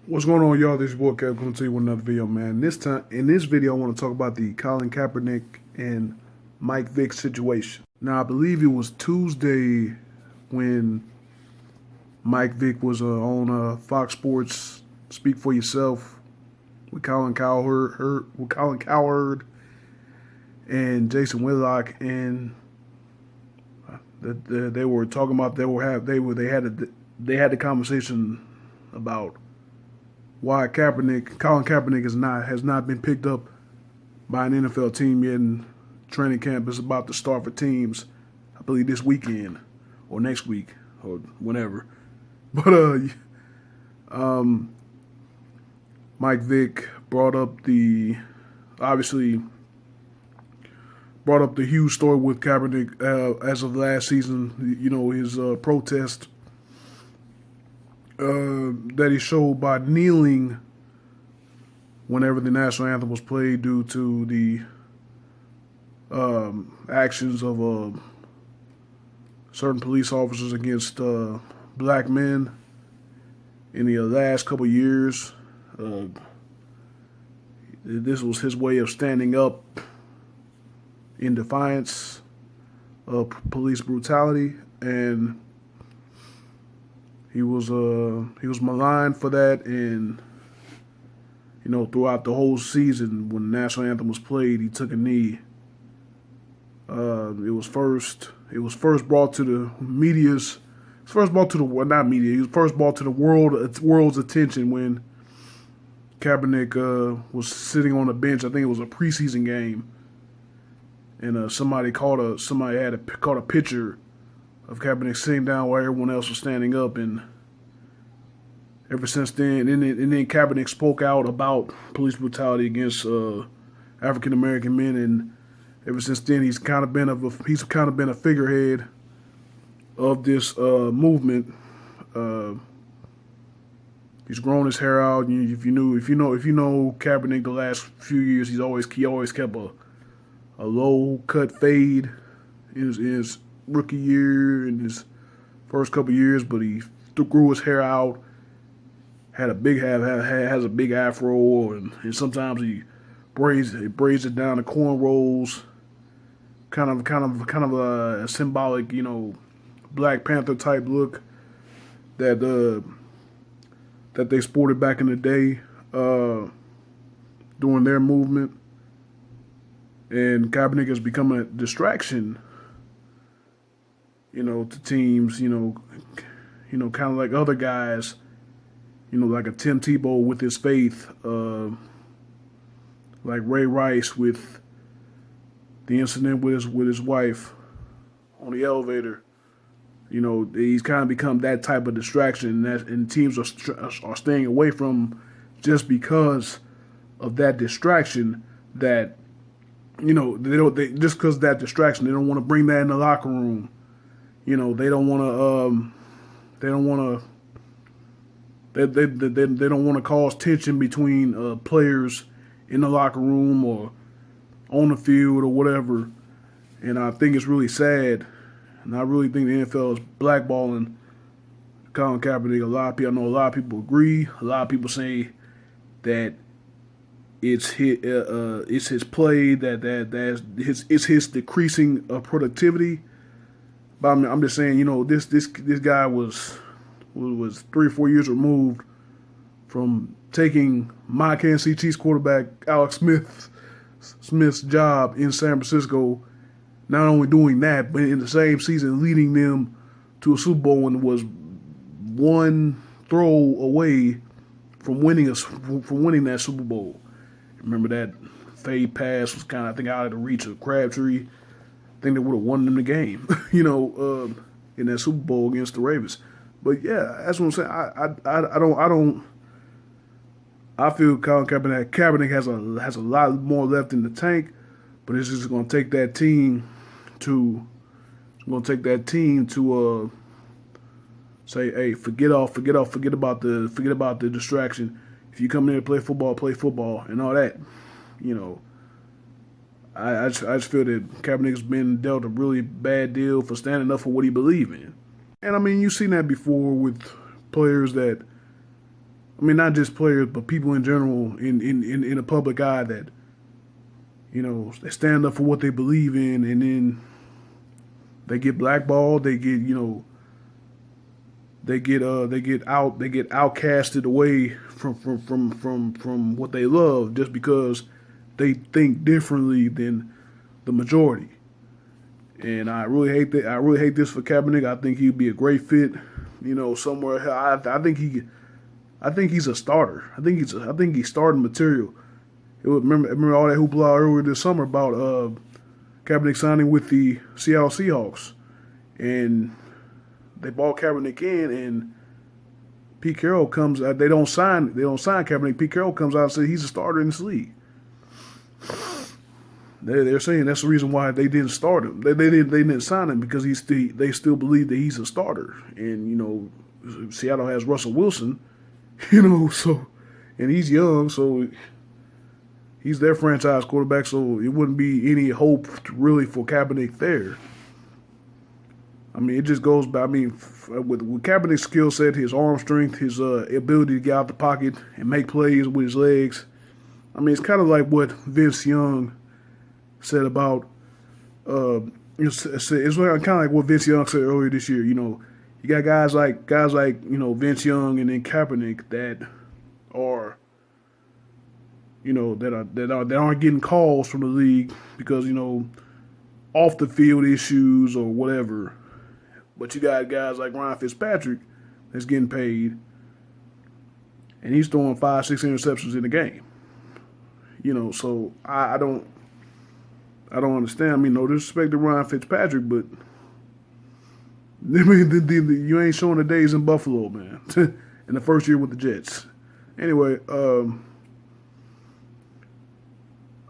What's going on, y'all? This is your boy Kev coming to you with another video, man. This time, in this video, I want to talk about the Colin Kaepernick and Mike Vick situation. Now, I believe it was Tuesday when Mike Vick was on Fox Sports Speak for Yourself with Colin Cowherd and Jason Whitlock, and they were talking about they had the conversation about why Colin Kaepernick has not been picked up by an NFL team yet, and training camp is about to start for teams, I believe this weekend or next week or whenever. But Mike Vick obviously brought up the huge story with Kaepernick as of last season. You know, his protest that he showed by kneeling whenever the national anthem was played due to the actions of certain police officers against black men in the last couple years. This was his way of standing up in defiance of police brutality, and he was maligned for that. And you know, throughout the whole season, when the national anthem was played, he took a knee. It was first brought to the media's. It was first brought to the not media. He was first brought to the world's attention when Kaepernick was sitting on a bench. I think it was a preseason game, and somebody caught a picture of Kaepernick sitting down while everyone else was standing up. And ever since then, and then Kaepernick spoke out about police brutality against African American men, and ever since then he's kind of been a figurehead of this movement. He's grown his hair out. If you know Kaepernick, the last few years he always kept a low cut fade in his rookie year, in his first couple years, but he grew his hair out. Has a big afro, and sometimes he braids it down to cornrows, kind of a symbolic, you know, Black Panther type look that they sported back in the day during their movement. And Kaepernick has become a distraction, you know, to teams, you know, kind of like other guys, you know, like a Tim Tebow with his faith, like Ray Rice with the incident with his wife on the elevator. You know, he's kind of become that type of distraction, and teams are staying away from just because of that distraction. That, you know, just because of that distraction, they don't want to bring that in the locker room. You know, they don't want to cause tension between players in the locker room or on the field or whatever. And I think it's really sad. And I really think the NFL is blackballing Colin Kaepernick. I know a lot of people agree. A lot of people say that it's his play, it's his decreasing of productivity. But I'm just saying, you know, this guy was 3 or 4 years removed from taking my Kansas City Chiefs quarterback Alex Smith's job in San Francisco. Not only doing that, but in the same season leading them to a Super Bowl, and was one throw away from winning that Super Bowl. Remember that fade pass was kind of, I think, out of the reach of Crabtree. I think they would have won them the game, you know, in that Super Bowl against the Ravens. But yeah, that's what I'm saying. I feel Colin Kaepernick has a lot more left in the tank, but it's just going to take that team to say, hey, forget about the distraction. If you come in to play football, and all that. You know, I just feel that Kaepernick's been dealt a really bad deal for standing up for what he believes in. And I mean, you've seen that before with players that I mean, not just players, but people in general in the public eye that, they stand up for what they believe in, and then they get blackballed. They get, they get outcasted away from what they love just because they think differently than the majority. And I really hate that. I really hate this for Kaepernick. I think he'd be a great fit, somewhere. I think he's a starter. I think he's starting material. Remember all that hoopla earlier this summer about Kaepernick signing with the Seattle Seahawks, and they brought Kaepernick in, and Pete Carroll comes out. They don't sign Kaepernick. Pete Carroll comes out and says he's a starter in this league. They're saying that's the reason why they didn't start him. They didn't sign him because they still believe that he's a starter. And Seattle has Russell Wilson, so, and he's young, so he's their franchise quarterback. So it wouldn't be any hope really for Kaepernick there. I mean, it just goes by. I mean, with Kaepernick's skill set, his arm strength, his ability to get out the pocket and make plays with his legs. I mean, it's kind of like what Vince Young said about. It's kind of like what Vince Young said earlier this year. You got guys like Vince Young and then Kaepernick that are. That aren't getting calls from the league because off the field issues or whatever. But you got guys like Ryan Fitzpatrick that's getting paid, and he's throwing 5-6 interceptions in the game. So I don't understand. I mean, no disrespect to Ryan Fitzpatrick, but I mean, you ain't showing the days in Buffalo, man. In the first year with the Jets. Anyway,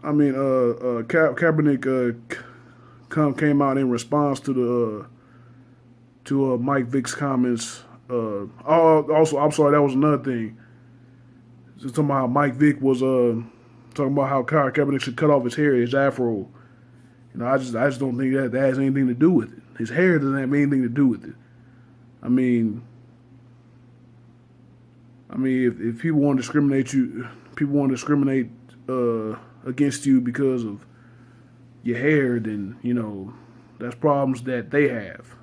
Kaepernick came out in response to Mike Vick's comments. Also, I'm sorry, that was another thing. Just talking about how Mike Vick was talking about how Kaepernick should cut off his hair, his afro. I just don't think that has anything to do with it. His hair doesn't have anything to do with it. I mean, if people want to discriminate against you because of your hair, then that's problems that they have.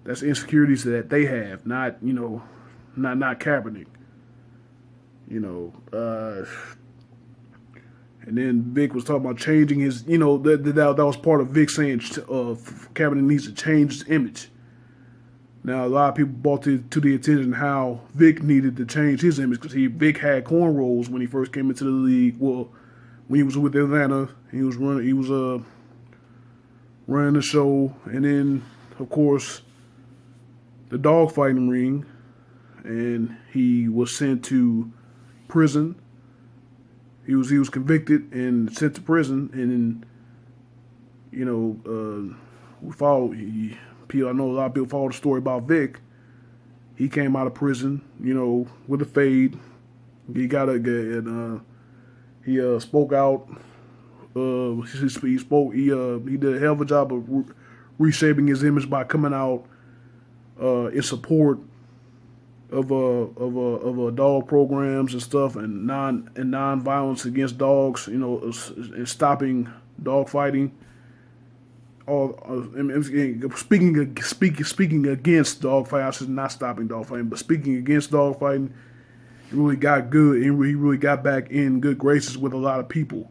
That's insecurities that they have, not Kaepernick. And then Vick was talking about changing his. That was part of Vick saying Kaepernick needs to change his image. Now a lot of people brought to the attention how Vick needed to change his image because Vick had cornrows when he first came into the league. Well, when he was with Atlanta, he was running the show, and then of course the dogfighting ring, and he was sent to prison. He was convicted and sent to prison, and then we followed. I know a lot of people follow the story about Vick. He came out of prison, with a fade. He spoke out. He spoke. He did a hell of a job of reshaping his image by coming out in support of dog programs and stuff, and non-violence against dogs. And stopping dog fighting. Speaking against dog fighting, I should not stopping dog fighting, but speaking against dog fighting, he really got good, and he really got back in good graces with a lot of people.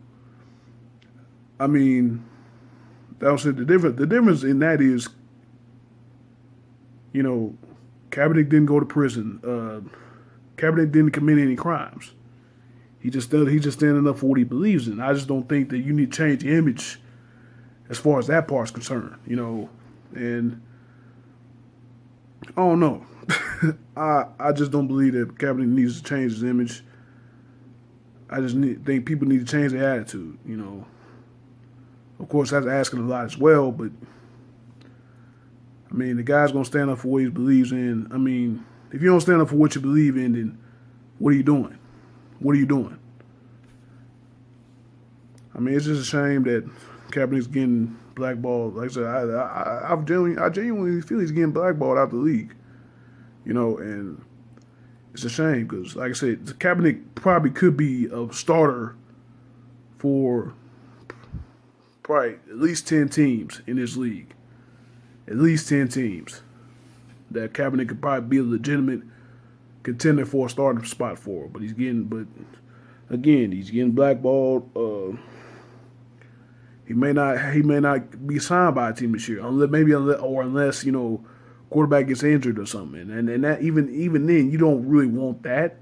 I mean, that was the difference. The difference in that is, Kaepernick didn't go to prison. Kaepernick didn't commit any crimes. He just standing up for what he believes in. I just don't think that you need to change the image as far as that part's concerned, and I don't know. I just don't believe that Kaepernick needs to change his image. I just think people need to change their attitude, Of course, that's asking a lot as well, but I mean, the guy's going to stand up for what he believes in. I mean, if you don't stand up for what you believe in, then what are you doing? What are you doing? I mean, it's just a shame that Kaepernick's getting blackballed. Like I said, I genuinely feel he's getting blackballed out the league. And It's a shame because, like I said, Kaepernick probably could be a starter for probably at least 10 teams in this league. At least 10 teams that Kaepernick could probably be a legitimate contender for a starting spot for. But he's getting blackballed. He may not be signed by a team this year, unless quarterback gets injured or something. And that even then, you don't really want that.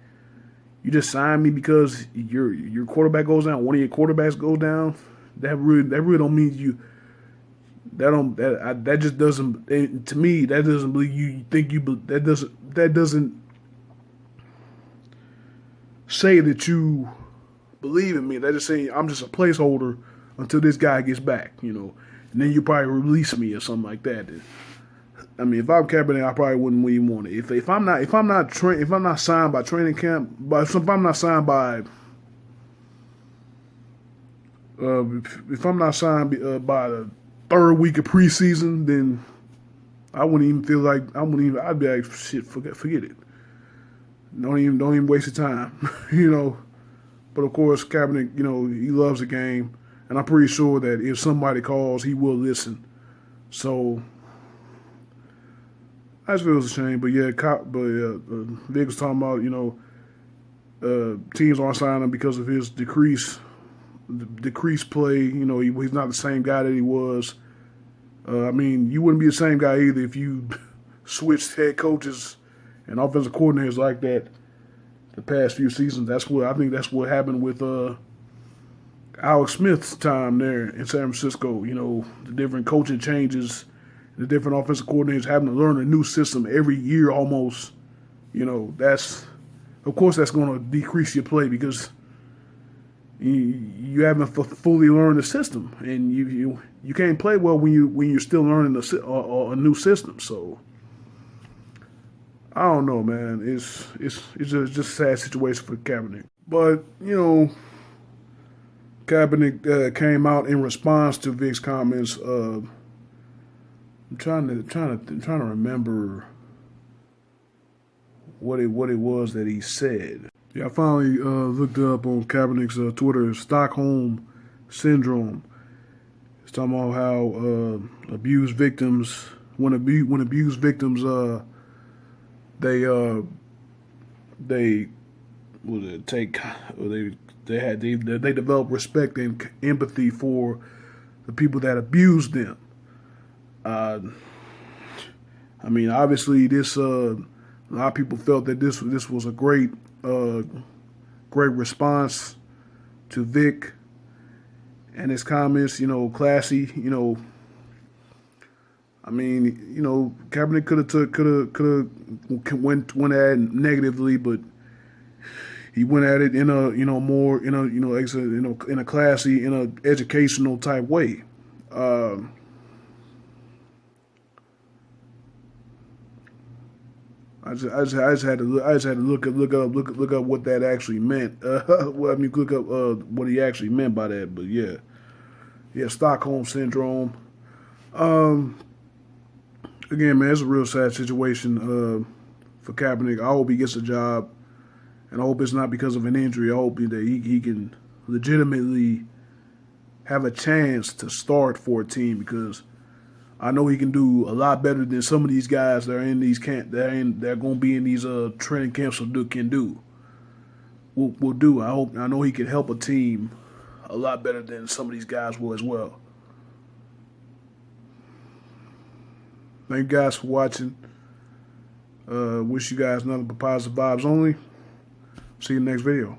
You just sign me because your quarterback goes down. One of your quarterbacks goes down. That really don't mean you. That just doesn't, to me, that doesn't believe you think you. That doesn't say that you believe in me. That just saying I'm just a placeholder until this guy gets back, and then you probably release me or something like that. I mean, if I'm Kaepernick, I probably wouldn't even want it. If I'm not signed by training camp, if I'm not signed by by the third week of preseason, then I wouldn't even feel like I'd be like, shit, forget it. Don't even waste your time, But of course, Kaepernick, he loves the game, and I'm pretty sure that if somebody calls, he will listen. So I just feel it's a shame, but yeah, Vick was talking about teams aren't signing him because of his decreased play. He's not the same guy that he was. I mean, you wouldn't be the same guy either if you switched head coaches and offensive coordinators like that the past few seasons. I think that's what happened with Alex Smith's time there in San Francisco. The different coaching changes, the different offensive coordinators having to learn a new system every year almost. That's going to decrease your play because you haven't fully learned the system, and you can't play well when you're still learning a new system. So I don't know, man. It's just a sad situation for Kaepernick. But Kaepernick came out in response to Vick's comments. I'm trying to remember what it was that he said. Yeah, I finally looked it up on Kaepernick's Twitter. Stockholm syndrome. It's talking about how abused victims, when abused victims, they develop respect and empathy for the people that abused them. I mean, obviously, a lot of people felt that this was a great response to Vick and his comments. Classy. I mean, Kaepernick could have went at it negatively, but he went at it in a classy, in a educational type way. I just had to look up what that actually meant. Look up what he actually meant by that. But yeah, Stockholm syndrome. Again, man, it's a real sad situation for Kaepernick. I hope he gets a job, and I hope it's not because of an injury. I hope that he can legitimately have a chance to start for a team, because I know he can do a lot better than some of these guys that are in these they're going to be in these training camps can do. Will do. I know he can help a team a lot better than some of these guys will as well. Thank you guys for watching. Wish you guys nothing but positive vibes only. See you in the next video.